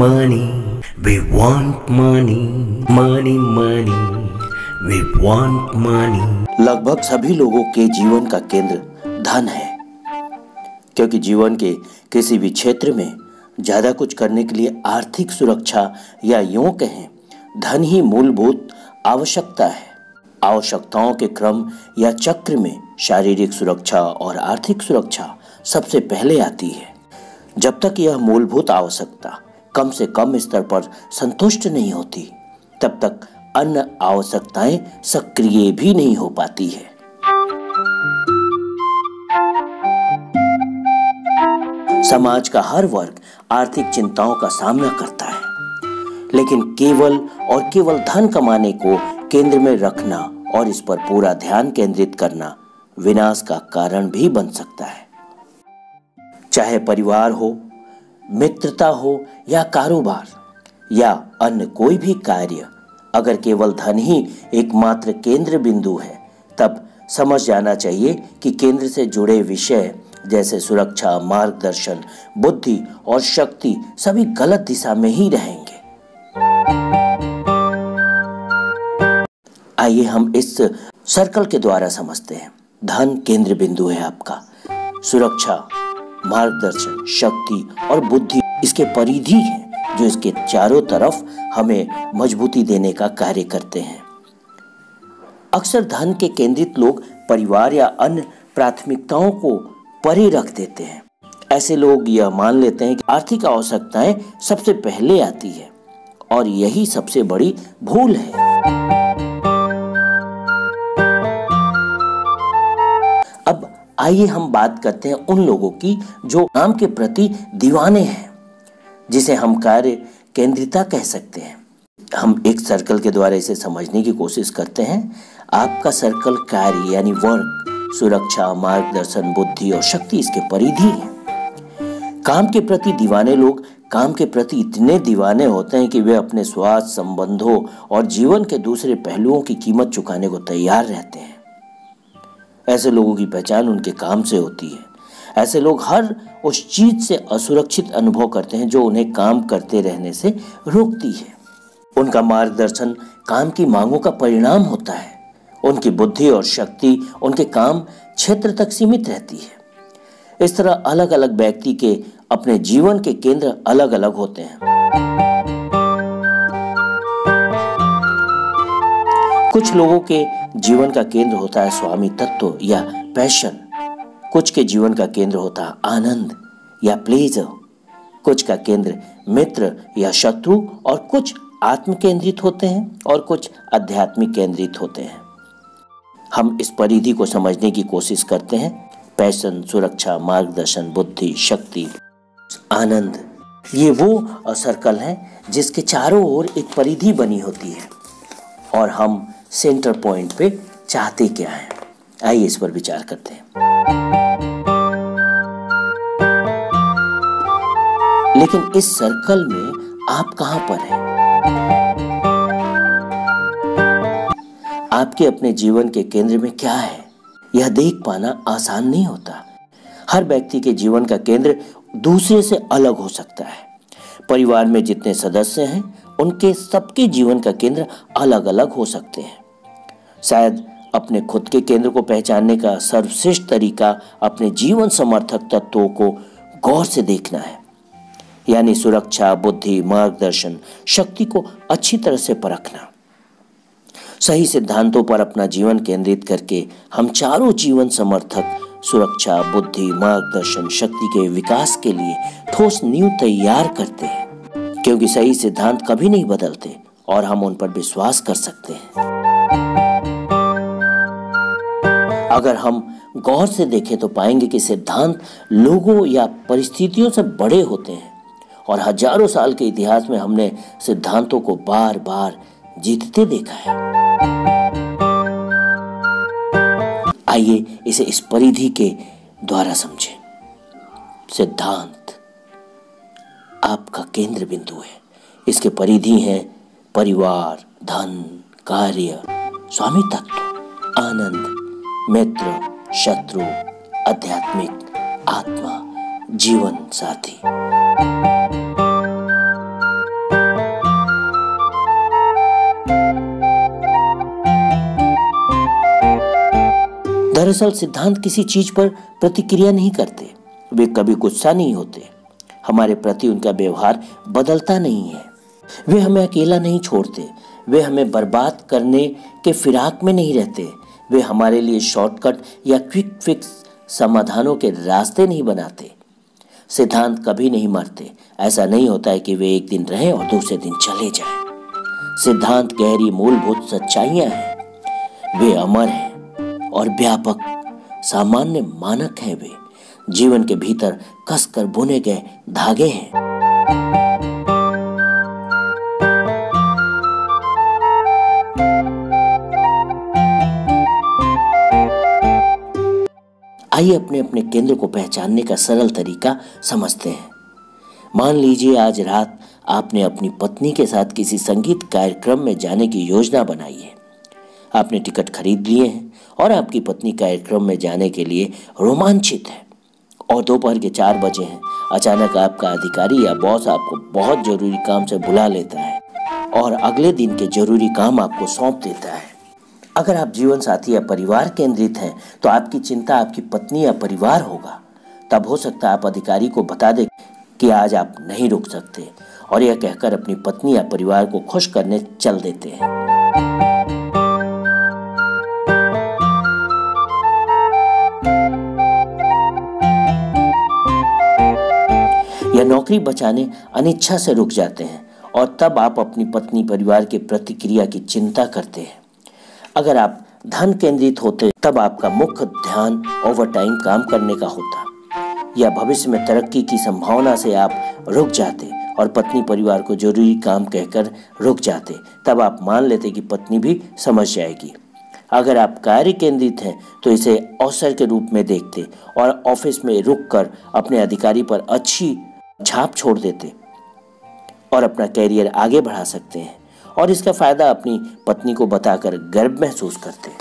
money, we want money, money, money, we want money। लगभग सभी लोगों के जीवन का केंद्र धन है, क्योंकि जीवन के किसी भी क्षेत्र में ज्यादा कुछ करने के लिए आर्थिक सुरक्षा या यूं कहें धन ही मूलभूत आवश्यकता है। आवश्यकताओं के क्रम या चक्र में शारीरिक सुरक्षा और आर्थिक सुरक्षा सबसे पहले आती है। जब तक यह मूलभूत आवश्यकता कम से कम स्तर पर संतुष्ट नहीं होती, तब तक अन्य आवश्यकताएं सक्रिय भी नहीं हो पाती है। समाज का हर वर्ग आर्थिक चिंताओं का सामना करता है, लेकिन केवल और केवल धन कमाने को केंद्र में रखना और इस पर पूरा ध्यान केंद्रित करना विनाश का कारण भी बन सकता है। चाहे परिवार हो, मित्रता हो या कारोबार या अन्य कोई भी कार्य, अगर केवल धन ही एकमात्र केंद्र बिंदु है, तब समझ जाना चाहिए कि केंद्र से जुड़े विषय जैसे सुरक्षा, मार्गदर्शन, बुद्धि और शक्ति सभी गलत दिशा में ही रहेंगे। आइए हम इस सर्कल के द्वारा समझते हैं। धन केंद्र बिंदु है आपका, सुरक्षा, मार्गदर्शन, शक्ति और बुद्धि इसके परिधि है जो इसके चारों तरफ हमें मजबूती देने का कार्य करते हैं। अक्सर धन के केंद्रित लोग परिवार या अन्य प्राथमिकताओं को परे रख देते हैं। ऐसे लोग यह मान लेते हैं कि आर्थिक आवश्यकताएं सबसे पहले आती है और यही सबसे बड़ी भूल है। अब आइए हम बात करते हैं उन लोगों की जो काम के प्रति दीवाने हैं, जिसे हम कार्य केंद्रिता कह सकते हैं। हम एक सर्कल के द्वारा इसे समझने की कोशिश करते हैं। आपका सर्कल कार्य यानी वर्क, सुरक्षा, मार्गदर्शन, बुद्धि और शक्ति इसके परिधि है। काम के प्रति दीवाने लोग काम के प्रति इतने दीवाने होते हैं कि वे अपने स्वास्थ्य, संबंधों और जीवन के दूसरे पहलुओं की कीमत चुकाने को तैयार रहते हैं। ऐसे लोगों की पहचान उनके काम से होती है। ऐसे लोग हर उस चीज से असुरक्षित अनुभव करते हैं जो उन्हें काम करते रहने से रोकती है। उनका मार्गदर्शन काम की मांगों का परिणाम होता है। उनकी बुद्धि और शक्ति उनके काम क्षेत्र तक सीमित रहती है। इस तरह अलग अलग व्यक्ति के अपने जीवन के केंद्र अलग अलग होते हैं। कुछ लोगों के जीवन का केंद्र होता है स्वामी तत्व या पैशन, कुछ के जीवन का केंद्र होता है आनंद या प्लेजर, कुछ का केंद्र मित्र या शत्रु, और कुछ आत्म केंद्रित होते हैं और कुछ आध्यात्मिक केंद्रित होते हैं। हम इस परिधि को समझने की कोशिश करते हैं। पैशन, सुरक्षा, मार्गदर्शन, बुद्धि, शक्ति, आनंद, ये वो सर्कल है जिसके चारों ओर एक परिधि बनी होती है और हम सेंटर पॉइंट पे चाहते क्या है। आइए इस पर विचार करते हैं। लेकिन इस सर्कल में आप कहां पर हैं? आपके अपने जीवन के केंद्र में क्या है, यह देख पाना आसान नहीं होता। हर व्यक्ति के जीवन का केंद्र दूसरे से अलग हो सकता है। परिवार में जितने सदस्य हैं, उनके सबके जीवन का केंद्र अलग अलग हो सकते हैं। शायद अपने खुद के केंद्र को पहचानने का सर्वश्रेष्ठ तरीका अपने जीवन समर्थक तत्वों को गौर से देखना है, यानी सुरक्षा, बुद्धि, मार्गदर्शन, शक्ति को अच्छी तरह से परखना। सही सिद्धांतों पर अपना जीवन केंद्रित करके हम चारों जीवन समर्थक सुरक्षा, बुद्धि, मार्गदर्शन, शक्ति के विकास के लिए ठोस नींव तैयार करते हैं, क्योंकि सही सिद्धांत कभी नहीं बदलते और हम उन पर विश्वास कर सकते हैं। अगर हम गौर से देखें तो पाएंगे कि सिद्धांत लोगों या परिस्थितियों से बड़े होते हैं और हजारों साल के इतिहास में हमने सिद्धांतों को बार बार जीतते देखा है। आइए इसे इस परिधि के द्वारा समझें। सिद्धांत आपका केंद्र बिंदु है। इसके परिधि हैं परिवार, धन, कार्य, स्वामी तत्व, आनंद, मित्र, शत्रु, आध्यात्मिक, आत्मा, जीवन साथी। दरअसल सिद्धांत किसी चीज पर प्रतिक्रिया नहीं करते, वे कभी गुस्सा नहीं होते, हमारे प्रति उनका व्यवहार बदलता नहीं है। वे हमें अकेला नहीं छोड़ते, वे हमें बर्बाद करने के फिराक में नहीं रहते, वे हमारे लिए शॉर्टकट या क्विक फिक्स समाधानों के रास्ते नहीं बनाते। सिद्धांत कभी नहीं मरते, ऐसा नहीं होता है कि वे एक दिन रहें और दूसरे दिन चले जाएं। सिद्धांत गहरी मूलभूत सच्चाइयां हैं, वे अमर हैं और व्यापक सामान्य मानक हैं, वे जीवन के भीतर कसकर बुने गए धागे हैं। आइए अपने अपने केंद्र को पहचानने का सरल तरीका समझते हैं। मान लीजिए आज रात आपने अपनी पत्नी के साथ किसी संगीत कार्यक्रम में जाने की योजना बनाई है। आपने टिकट खरीद लिए हैं और आपकी पत्नी कार्यक्रम में जाने के लिए रोमांचित है और दोपहर के 4 बजे हैं। अचानक आपका अधिकारी या बॉस आपको बहुत जरूरी काम से बुला लेता है और अगले दिन के जरूरी काम आपको सौंप देता है। अगर आप जीवन साथी या परिवार केंद्रित हैं तो आपकी चिंता आपकी पत्नी या परिवार होगा। तब हो सकता है आप अधिकारी को बता दें कि आज आप नहीं रुक सकते और यह कहकर अपनी पत्नी या परिवार को खुश करने चल देते हैं। या नौकरी बचाने अनिच्छा से रुक जाते हैं और तब आप अपनी पत्नी परिवार की प्रतिक्रिया की चिंता करते हैं। अगर आप धन केंद्रित होते तब आपका मुख्य ध्यान ओवरटाइम काम करने का होता, या भविष्य में तरक्की की संभावना से आप रुक जाते और पत्नी परिवार को जरूरी काम कहकर रुक जाते। तब आप मान लेते कि पत्नी भी समझ जाएगी। अगर आप कार्य केंद्रित हैं तो इसे अवसर के रूप में देखते और ऑफिस में रुककर अपने अधिकारी पर अच्छी छाप छोड़ देते और अपना कैरियर आगे बढ़ा सकते हैं और इसका फायदा अपनी पत्नी को बताकर गर्व महसूस करते हैं।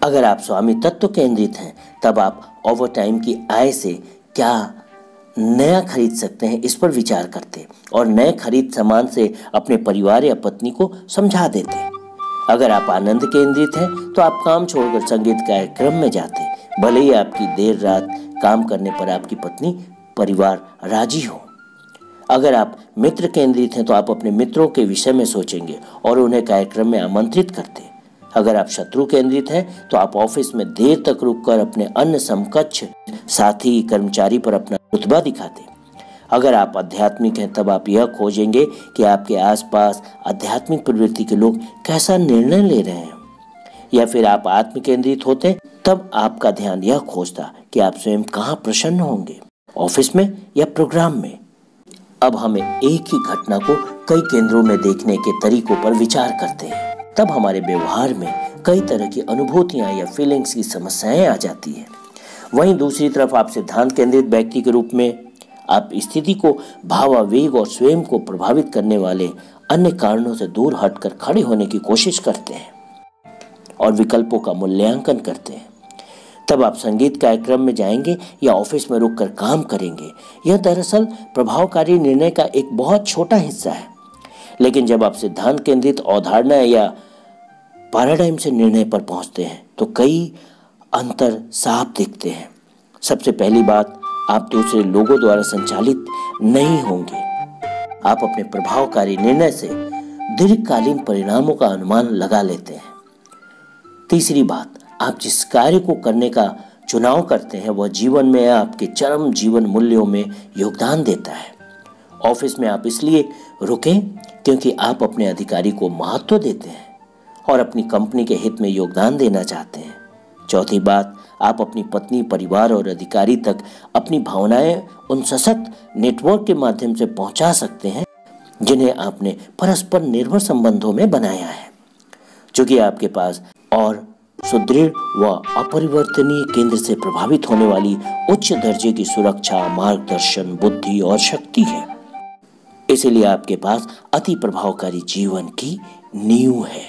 अगर आप स्वामी तत्व केंद्रित हैं तब आप ओवरटाइम की आय से क्या नया खरीद सकते हैं इस पर विचार करते और नए खरीद सामान से अपने परिवार या पत्नी को समझा देते। अगर आप आनंद केंद्रित हैं तो आप काम छोड़कर संगीत कार्यक्रम में जाते, भले ही आपकी देर रात काम करने पर आपकी पत्नी परिवार राजी हो। अगर आप मित्र केंद्रित हैं तो आप अपने मित्रों के विषय में सोचेंगे और उन्हें कार्यक्रम में आमंत्रित करते। अगर आप शत्रु केंद्रित हैं तो आप ऑफिस में देर तक रुककर अपने अन्य समकक्ष साथी कर्मचारी पर अपना रुतबा दिखाते। अगर आप आध्यात्मिक हैं तब आप यह खोजेंगे कि आपके आसपास आध्यात्मिक प्रवृत्ति के लोग कैसा निर्णय ले रहे हैं। या फिर आप आत्म केंद्रित होते तब आपका ध्यान यह खोजता कि आप स्वयं कहाँ प्रसन्न होंगे, ऑफिस में या प्रोग्राम में। अब हमें एक ही घटना को कई केंद्रों में देखने के तरीकों पर विचार करते हैं। तब हमारे व्यवहार में कई तरह की अनुभूतियां या फीलिंग्स की समस्याएं आ जाती हैं। वहीं दूसरी तरफ आप सिद्धांत केंद्रित व्यक्ति के रूप में आप स्थिति को भावावेग और स्वयं को प्रभावित करने वाले अन्य कारणों से दूर हटकर खड़े होने की कोशिश करते हैं और विकल्पों का मूल्यांकन करते हैं। तब आप संगीत कार्यक्रम में जाएंगे या ऑफिस में रुककर काम करेंगे। यह दरअसल प्रभावकारी निर्णय का एक बहुत छोटा हिस्सा है, लेकिन जब आप सिद्धांत केंद्रित अवधारणा या पैराडाइम से निर्णय पर पहुंचते हैं तो कई अंतर साफ दिखते हैं। सबसे पहली बात, आप दूसरे लोगों द्वारा संचालित नहीं होंगे। आप अपने प्रभावकारी निर्णय से दीर्घकालीन परिणामों का अनुमान लगा लेते हैं। तीसरी बात, आप जिस कार्य को करने का चुनाव करते हैं वह जीवन में आपके चरम जीवन मूल्यों में योगदान देता है। ऑफिस में आप इसलिए रुकें क्योंकि आप अपने अधिकारी को महत्व देते हैं और अपनी कंपनी के हित में योगदान देना चाहते हैं। चौथी बात, आप अपनी पत्नी, परिवार और अधिकारी तक अपनी भावनाएं उन सशक्त नेटवर्क के माध्यम से पहुंचा सकते हैं जिन्हें आपने परस्पर निर्भर संबंधों में बनाया है, जो कि आपके पास और सुदृढ़ व अपरिवर्तनीय केंद्र से प्रभावित होने वाली उच्च दर्जे की सुरक्षा, मार्गदर्शन, बुद्धि और शक्ति है। इसलिए आपके पास अति प्रभावकारी जीवन की नींव है।